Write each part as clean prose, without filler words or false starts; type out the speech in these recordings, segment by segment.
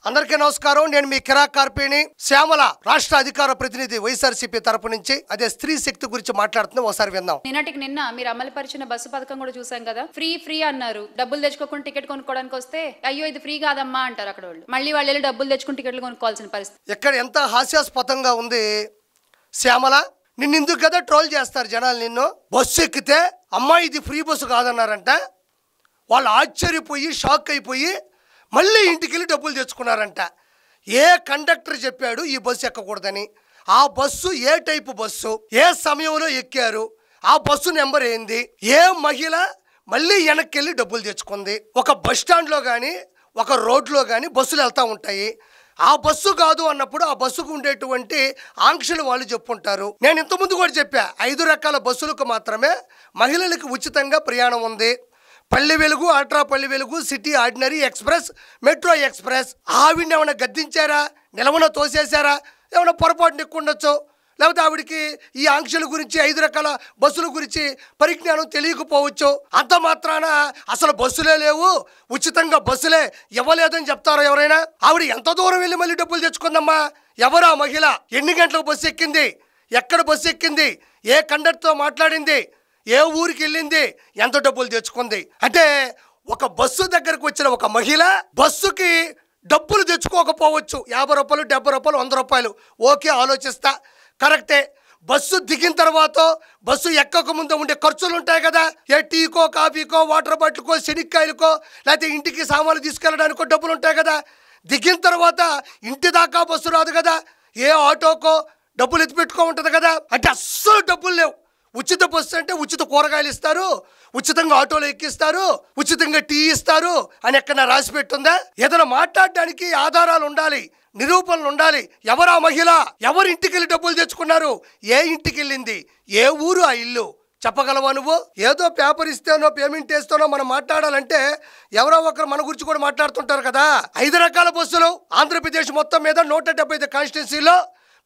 అందరికీ నమస్కారం. నేను మీ కిరాక్ కార్పేని శ్యామల, రాష్ట్ర అధికార ప్రతినిధి వైఎస్ఆర్సీపీ తరపు నుంచి. అదే స్త్రీ శక్తి గురించి మాట్లాడుతున్నాం, ఒకసారి విందాం. నిన్న మీరు అమలుపరిచిన బస్సు పథకం కూడా చూసాం కదా. ఫ్రీ అన్నారు. డబ్బులు తెచ్చుకోకుండా టికెట్ కొనుక్కోవడానికి వస్తే అయ్యో ఇది ఫ్రీ కాదమ్మా అంటారు అక్కడ వాళ్ళు. మళ్ళీ వాళ్ళు వెళ్ళి డబ్బులు తెచ్చుకుని టికెట్లు కొనుక్కోవాల్సిన పరిస్థితి. ఇక్కడ ఎంత హాస్యాస్పదంగా ఉంది శ్యామల. నిన్నెందుకు కదా ట్రోల్ చేస్తారు జనాలు. నిన్ను బస్సు ఎక్కితే అమ్మాయి ఇది ఫ్రీ బస్సు కాదన్నారంట. వాళ్ళు ఆశ్చర్యపోయి షాక్ అయిపోయి మళ్ళీ ఇంటికి వెళ్ళి డబ్బులు తెచ్చుకున్నారంట. ఏ కండక్టర్ చెప్పాడు ఈ బస్సు ఎక్కకూడదని? ఆ బస్సు ఏ టైపు బస్సు, ఏ సమయంలో ఎక్కారు, ఆ బస్సు నెంబర్ ఏంది, ఏ మహిళ మళ్ళీ వెనక్కి వెళ్ళి డబ్బులు తెచ్చుకుంది? ఒక బస్ స్టాండ్లో కానీ ఒక రోడ్లో కానీ బస్సులు వెళ్తూ ఉంటాయి. ఆ బస్సు కాదు అన్నప్పుడు ఆ బస్సుకు ఉండేటువంటి ఆంక్షలు వాళ్ళు చెప్పుంటారు. నేను ఇంతకుముందు కూడా చెప్పా, 5 రకాల బస్సులకు మాత్రమే మహిళలకు ఉచితంగా ప్రయాణం ఉంది. Palle Velugu, ultra Palle Velugu, city ordinary express, metro express. ఆవిడని ఏమైనా గద్దించారా, నిలవన తోసేశారా? ఏమైనా పొరపాటున ఎక్కుండొచ్చు, లేకపోతే ఆవిడికి ఈ ఆంక్షల గురించి 5 రకాల బస్సుల గురించి పరిజ్ఞానం తెలియకపోవచ్చు. అంత మాత్రాన అసలు బస్సులే లేవు, ఉచితంగా బస్సులే ఇవ్వలేదని చెప్తారా ఎవరైనా? ఆవిడ ఎంత దూరం వెళ్ళి మళ్ళీ డబ్బులు తెచ్చుకుందమ్మా? ఎవరా మహిళ? ఎన్ని గంటలకు బస్సు ఎక్కింది, ఎక్కడ బస్సు ఎక్కింది, ఏ కండక్టర్తో మాట్లాడింది, ఏ ఊరికి వెళ్ళింది, ఎంత డబ్బులు తెచ్చుకుంది? అంటే ఒక బస్సు దగ్గరకు వచ్చిన ఒక మహిళ బస్సుకి డబ్బులు తెచ్చుకోకపోవచ్చు. 50 రూపాయలు, 70 రూపాయలు, 100 రూపాయలు, ఓకే, ఆలోచిస్తా, కరెక్టే. బస్సు దిగిన తర్వాత బస్సు ఎక్కక ముందు ఉండే ఖర్చులు ఉంటాయి కదా. ఏ టీకో, కాఫీకో, వాటర్ బాటిల్కో, శనిక్కాయలకో, లేకపోతే ఇంటికి సామాన్లు తీసుకెళ్ళడానికో డబ్బులు ఉంటాయి కదా. దిగిన తర్వాత ఇంటి దాకా బస్సు రాదు కదా. ఏ ఆటోకో డబ్బులు ఎత్తి పెట్టుకో ఉంటుంది కదా. అంటే అస్సలు డబ్బులు లేవు. ఉచిత బస్సు అంటే ఉచిత కూరగాయలు ఇస్తారు, ఉచితంగా ఆటోలు ఎక్కిస్తారు, ఉచితంగా టీ ఇస్తారు అని ఎక్కడ రాసి పెట్టుందా? ఏదైనా మాట్లాడడానికి ఆధారాలు ఉండాలి, నిరూపణలు ఉండాలి. ఎవరా మహిళ, ఎవరి ఇంటికి వెళ్ళి డబ్బులు తెచ్చుకున్నారు, ఏ ఇంటికి వెళ్ళింది, ఏ ఊరు ఆ ఇల్లు చెప్పగలవా నువ్వు? ఏదో పేపర్ ఇస్తేనో పేమెంట్ వేస్తేనో మనం మాట్లాడాలంటే ఎవరో ఒకరు మన గురించి కూడా మాట్లాడుతుంటారు కదా. 5 రకాల బస్సులు ఆంధ్రప్రదేశ్ మొత్తం మీద 175 కాన్స్టిట్యున్సీలో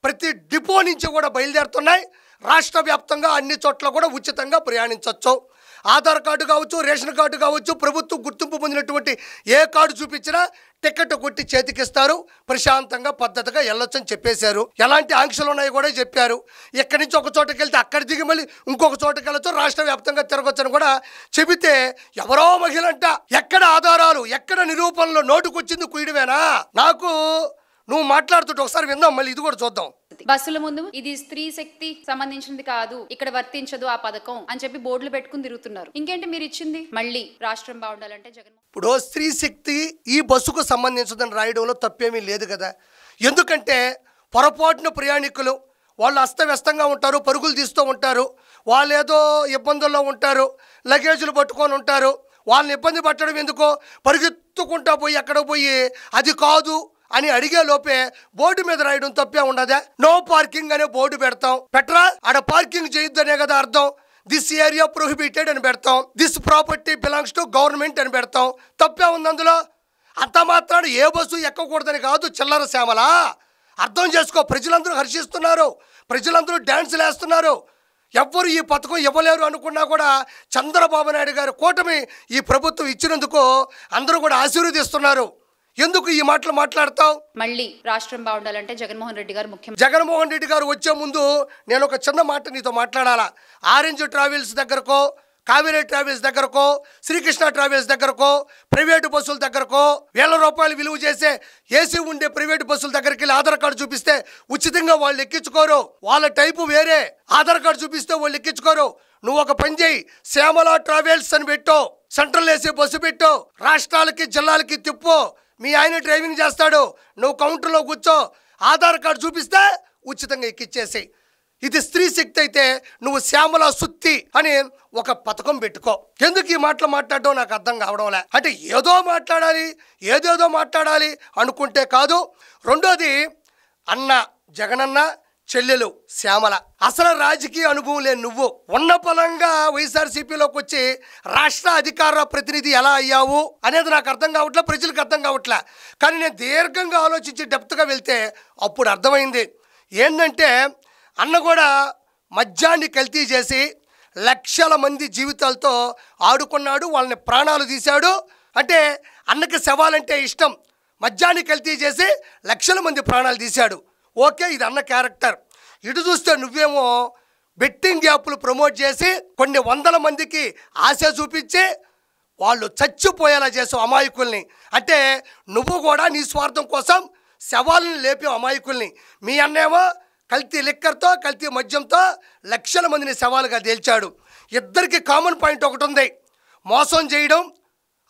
ప్రతి డిపో నుంచి కూడా బయలుదేరుతున్నాయి. రాష్ట్ర వ్యాప్తంగా అన్ని చోట్ల కూడా ఉచితంగా ప్రయాణించవచ్చు. ఆధార్ కార్డు కావచ్చు, రేషన్ కార్డు కావచ్చు, ప్రభుత్వం గుర్తింపు పొందినటువంటి ఏ కార్డు చూపించినా టికెట్ కొట్టి చేతికిస్తారు. ప్రశాంతంగా పద్ధతిగా వెళ్ళొచ్చని చెప్పేశారు. ఎలాంటి ఆంక్షలు ఉన్నాయో కూడా చెప్పారు. ఇక్కడి నుంచి ఒక చోటకి వెళ్తే అక్కడ దిగి మళ్ళీ ఇంకొక చోటకి వెళ్ళొచ్చు, రాష్ట్ర వ్యాప్తంగా తిరగొచ్చని కూడా చెబితే ఎవరో మహిళంట. ఎక్కడ ఆధారాలు, ఎక్కడ నిరూపణలు? నోటుకొచ్చింది కుయడమేనా? నాకు నువ్వు మాట్లాడుతుంటే ఒకసారి విందాం, మళ్ళీ ఇది కూడా చూద్దాం. బస్సుల ముందు ఇది స్త్రీ శక్తి సంబంధించినది కాదు, ఇక్కడ వర్తించదు ఆ పథకం అని చెప్పి బోర్డులు పెట్టుకుని తిరుగుతున్నారు. ఇంకేంటి మీరు ఇచ్చింది? మళ్ళీ రాష్ట్రం బాగుండాలంటే జగన్. ఇప్పుడు స్త్రీ శక్తి ఈ బస్సుకు సంబంధించదని రాయడంలో తప్పేమీ లేదు కదా. ఎందుకంటే పొరపాటున ప్రయాణికులు వాళ్ళు అస్తవ్యస్తంగా ఉంటారు, పరుగులు తీస్తూ ఉంటారు, వాళ్ళు ఏదో ఇబ్బందుల్లో ఉంటారు, లగేజీలు పట్టుకొని ఉంటారు. వాళ్ళని ఇబ్బంది పట్టడం ఎందుకో, పరిగెత్తుకుంటా పోయి అక్కడ పోయి అది కాదు అని అడిగే లోపే బోర్డు మీద రాయడం తప్పే ఉండదా? నో పార్కింగ్ అనే బోర్డు పెడతాం, పెట్టరా? ఆడ పార్కింగ్ చేయొద్దనే కదా అర్థం. దిస్ ఏరియా ప్రొహిబిటెడ్ అని పెడతాం, this property belongs to government అని పెడతాం. తప్పే ఉంది అందులో? అంత మాత్రాన ఏ బస్సు ఎక్కకూడదని కాదు చిల్లర శ్యామల. అర్థం చేసుకో. ప్రజలందరూ హర్షిస్తున్నారు, ప్రజలందరూ డ్యాన్సులు వేస్తున్నారు. ఎవ్వరు ఈ పథకం ఇవ్వలేరు అనుకున్నా కూడా చంద్రబాబు నాయుడు గారు కూటమి ఈ ప్రభుత్వం ఇచ్చినందుకు అందరూ కూడా ఆశీర్వదిస్తున్నారు. ఎందుకు ఈ మాటలు మాట్లాడతావు? మళ్ళీ రాష్ట్రం బాగుండాలంటే జగన్మోహన్ రెడ్డి గారు ముఖ్యం. జగన్మోహన్ రెడ్డి గారు వచ్చే ముందు నేను ఒక చిన్న మాట నీతో మాట్లాడాలా. ఆరెంజ్ ట్రావెల్స్ దగ్గరకో, కావేరీ ట్రావెల్స్ దగ్గరకో, శ్రీకృష్ణ ట్రావెల్స్ దగ్గరకో, ప్రైవేటు బస్సుల దగ్గరకో, 1000 రూపాయలు విలువ చేసే ఏసీ ఉండే ప్రైవేటు బస్సుల దగ్గరికి వెళ్ళి ఆధార్ కార్డు చూపిస్తే ఉచితంగా వాళ్ళు ఎక్కించుకోరు. వాళ్ళ టైపు వేరే. ఆధార్ కార్డు చూపిస్తే వాళ్ళు ఎక్కించుకోరు. నువ్వు ఒక పని చేయి, శ్యామల ట్రావెల్స్ అని పెట్టు, సెంట్రల్ ఏసీ బస్సు పెట్టు, రాష్ట్రాలకి జిల్లాలకి తిప్పు. మీ ఆయన డ్రైవింగ్ చేస్తాడు, నువ్వు కౌంటర్లో కూర్చో, ఆధార్ కార్డు చూపిస్తే ఉచితంగా ఎక్కిచ్చేసి. ఇది స్త్రీ శక్తి అయితే నువ్వు శ్యామల సుత్తి అని ఒక పథకం పెట్టుకో. ఎందుకు ఈ మాటలు మాట్లాడడం నాకు అర్థం కావడంలే. అంటే ఏదో మాట్లాడాలి, ఏదేదో మాట్లాడాలి అనుకుంటే కాదు. రెండోది, అన్న జగనన్న, చెల్లెలు శ్యామల, అసలు రాజకీయ అనుభవం లేని నువ్వు ఉన్న పలంగా వైఎస్ఆర్సీపీలోకి వచ్చి రాష్ట్ర అధికార ప్రతినిధి ఎలా అయ్యావు అనేది నాకు అర్థం కావట్లే, ప్రజలకు అర్థం కావట్లే. కానీ నేను దీర్ఘంగా ఆలోచించి డెప్త్గా వెళ్తే అప్పుడు అర్థమైంది. ఏంటంటే అన్న కూడా మద్యాన్ని కల్తీ చేసి లక్షల మంది జీవితాలతో ఆడుకున్నాడు, వాళ్ళని ప్రాణాలు తీశాడు. అంటే అన్నకి శవాలంటే ఇష్టం. మద్యాన్ని కల్తీ చేసి లక్షల మంది ప్రాణాలు తీశాడు. ఓకే, ఇది అన్న క్యారెక్టర్. ఇటు చూస్తే నువ్వేమో బెట్టింగ్ యాప్లు ప్రమోట్ చేసి కొన్ని వందల మందికి ఆశ చూపించి వాళ్ళు చచ్చిపోయేలా చేసావు అమాయకుల్ని. అంటే నువ్వు కూడా నీ స్వార్థం కోసం శవాలను లేపావు అమాయకుల్ని. మీ అన్నేమో కల్తీ లిక్కర్తో కల్తీ మద్యంతో లక్షల మందిని శవాలుగా తేల్చాడు. ఇద్దరికి కామన్ పాయింట్ ఒకటి ఉంది, మోసం చేయడం,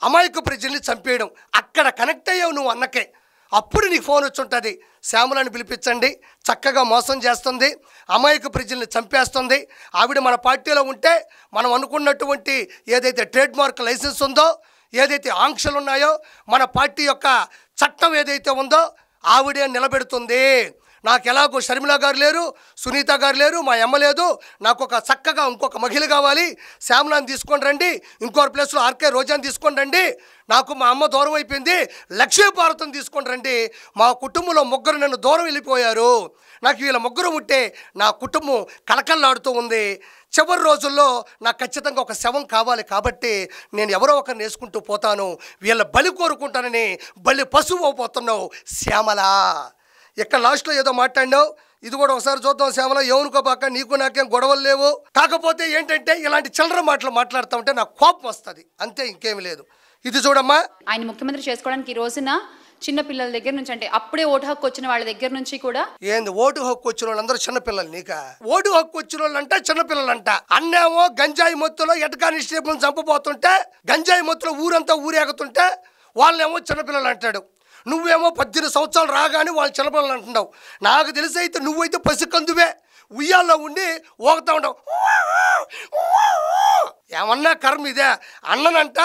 అమాయక ప్రజల్ని చంపేయడం. అక్కడ కనెక్ట్ అయ్యావు నువ్వు అన్నకే. అప్పుడు నీకు ఫోన్ వచ్చి ఉంటుంది, శ్యామలను పిలిపించండి, చక్కగా మోసం చేస్తుంది, అమాయక ప్రజల్ని చంపేస్తుంది. ఆవిడ మన పార్టీలో ఉంటే మనం అనుకున్నటువంటి ఏదైతే ట్రేడ్ మార్క్ లైసెన్స్ ఉందో, ఏదైతే ఆంక్షలు ఉన్నాయో, మన పార్టీ యొక్క చట్టం ఏదైతే ఉందో ఆవిడే నిలబెడుతుంది. నాకు ఎలాగో షర్మిల గారు లేరు, సునీత గారు లేరు, మా అమ్మ లేదు, నాకు ఒక చక్కగా ఇంకొక మహిళ కావాలి, శ్యామలాని తీసుకొని రండి, ఇంకో ప్లేస్లో ఆర్కే రోజాని తీసుకొని రండి, నాకు మా అమ్మ దూరం అయిపోయింది, లక్ష్మీభారతం తీసుకొని రండి, మా కుటుంబంలో ముగ్గురు నన్ను దూరం వెళ్ళిపోయారు, నాకు వీళ్ళ ముగ్గురు ఉంటే నా కుటుంబం కలకల్లాడుతూ ఉంది, చివరి రోజుల్లో నాకు ఖచ్చితంగా ఒక శవం కావాలి, కాబట్టి నేను ఎవరో ఒకరిని వేసుకుంటూ పోతాను, వీళ్ళ బలి కోరుకుంటానని బలి పశువు అయిపోతున్నావు శ్యామల. ఇక్కడ లాస్ట్లో ఏదో మాట్లాడినావు, ఇది కూడా ఒకసారి చూద్దాం శ్యామల. ఏమనుకోబాక, నీకు నాకేం గొడవలు లేవు, కాకపోతే ఏంటంటే ఇలాంటి చిల్లర మాటలు మాట్లాడుతూ ఉంటే నాకు కోపం వస్తుంది, అంతే, ఇంకేమి లేదు. ఇది చూడమ్మా, ఆయన ముఖ్యమంత్రి చేసుకోవడానికి ఈ రోజున చిన్న పిల్లల దగ్గర నుంచి, అంటే అప్పుడే ఓటు హక్కు వచ్చిన వాళ్ళ దగ్గర నుంచి కూడా ఏంది ఓటు హక్కు వచ్చిన వాళ్ళందరూ చిన్నపిల్లలు? నీకా ఓటు హక్కు వచ్చిన వాళ్ళంట చిన్నపిల్లలంట. అన్నేమో గంజాయి మొత్తులో ఎడ్ కానిస్టేబుల్ని చంపబోతుంటే, గంజాయి మొత్తులో ఊరంతా ఊరేగుతుంటే వాళ్ళేమో చిన్నపిల్లలు అంటాడు. నువ్వేమో 18 సంవత్సరాలు రాగానే వాళ్ళు చిన్నపిల్లలు అంటున్నావు. నాకు తెలిసి అయితే నువ్వైతే పసికందువే, ఉయ్యాల్లో ఉండి ఊగుతా ఉండవు. ఏమన్నా కర్మ ఇదే. అన్ననంట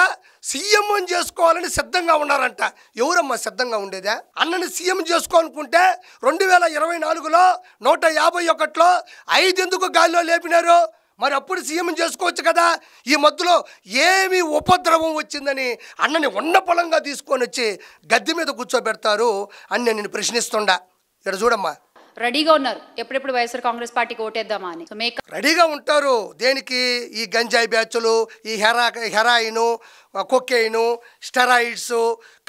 సీఎం అని చేసుకోవాలని సిద్ధంగా ఉన్నారంట. ఎవరమ్మా సిద్ధంగా ఉండేదా? అన్నని సీఎం చేసుకోవాలనుకుంటే 2024లో 151లో 5 ఎందుకు గాలిలో లేపినారు? మరి అప్పుడు సీఎం చేసుకోవచ్చు కదా. ఈ మధ్యలో ఏమి ఉపద్రవం వచ్చిందని అన్నని ఉన్న పొలంగా తీసుకొని వచ్చి గద్దె మీద కూర్చోబెడతారు అని నేను ప్రశ్నిస్తుండా. ఇక్కడ చూడమ్మా, రెడీగా ఉన్నారు ఎప్పుడెప్పుడు వైఎస్ఆర్ కాంగ్రెస్ పార్టీకి ఓటేద్దామా అని. రెడీగా ఉంటారు. దేనికి? ఈ గంజాయి బ్యాచులు, ఈ హెరాయిను, కొకెయిను, స్టెరాయిడ్స్,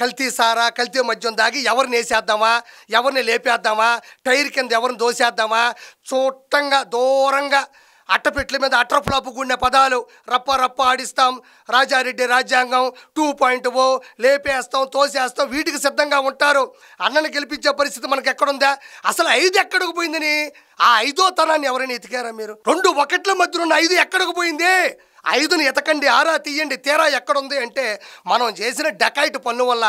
కల్తీ సారా, కల్తీ మద్యం దాగి ఎవరిని వేసేద్దామా, ఎవరిని లేపేద్దామా, టైర్ కింద ఎవరిని దోసేద్దామా, చూట్టంగా దూరంగా అట్టపెట్ల మీద అట్రఫ్లాపు గుండె పదాలు రప్ప రప్ప ఆడిస్తాం, రాజారెడ్డి రాజ్యాంగం 2.0, లేపేస్తాం, తోసేస్తాం, వీటికి సిద్ధంగా ఉంటారు. అన్నని గెలిపించే పరిస్థితి మనకు ఎక్కడుందా? అసలు 5 ఎక్కడికి పోయిందని ఆ 5వ తనాన్ని ఎవరైనా ఎతికారా మీరు? 2 బకెట్ల మధ్య ఉన్న 5 ఎక్కడికి పోయింది? 5ని ఎతకండి, ఆరా తీయండి, తీరా ఎక్కడుంది అంటే మనం చేసిన డకాయిట్ పన్ను వల్ల,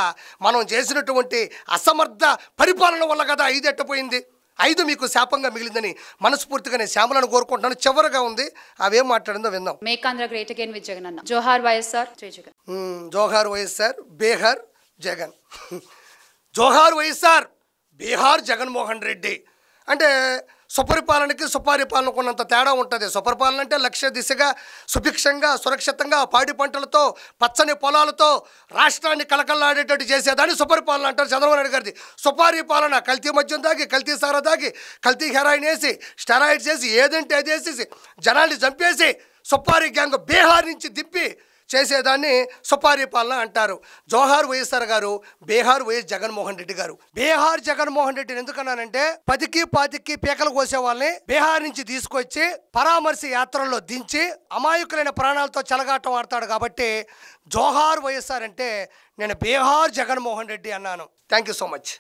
మనం చేసినటువంటి అసమర్థ పరిపాలన వల్ల కదా 5 ఎట్టపోయింది. 5 మీకు శాపంగా మిగిలిందని మనస్ఫూర్తిగా నేను శ్యామలను కోరుకుంటున్నాను. చివరిగా ఉంది, అవేం మాట్లాడిందో విందాం. Make Andhra great again with Jagan అన్న. జోహార్ వైఎస్ఆర్, జై జగన్. జోహార్ వైఎస్ఆర్, బేహార్ జగన్. జోహార్ వైఎస్ఆర్, బీహార్ జగన్మోహన్ రెడ్డి. అంటే సుపరిపాలనకి సుపరిపాలనకు ఉన్నంత తేడా ఉంటుంది. సుపరిపాలన అంటే లక్ష్య దిశగా సుభిక్షంగా సురక్షితంగా పాడి పంటలతో పచ్చని పొలాలతో రాష్ట్రాన్ని కలకల్లాడేటట్టు చేసేదాన్ని సుపరిపాలన అంటారు. చంద్రబాబు నాయుడు గారిది సుపారీ పాలన. కల్తీ మద్యం దాగి, కల్తీ సారా దాగి, కల్తీ హెరాయిన్ వేసి, స్టెరాయిడ్స్ వేసి, ఏదంటే అది వేసేసి జనాల్ని చంపేసి సుపారీ గ్యాంగ్ బీహార్ నుంచి దింపి చేసేదాన్ని సుపారీ పాలన అంటారు. జోహార్ వైఎస్ఆర్ గారు, బీహార్ వైఎస్ జగన్మోహన్ రెడ్డి గారు. బీహార్ జగన్మోహన్ రెడ్డిని ఎందుకన్నానంటే 10కి 20కి పీకలు కోసే వాళ్ళని బీహార్ నుంచి తీసుకొచ్చి పరామర్శ యాత్రల్లో దించి అమాయకులైన ప్రాణాలతో చెలగాటం ఆడతాడు. కాబట్టి జోహార్ వైఎస్ఆర్ అంటే నేను బీహార్ జగన్మోహన్ రెడ్డి అన్నాను. Thank you so much.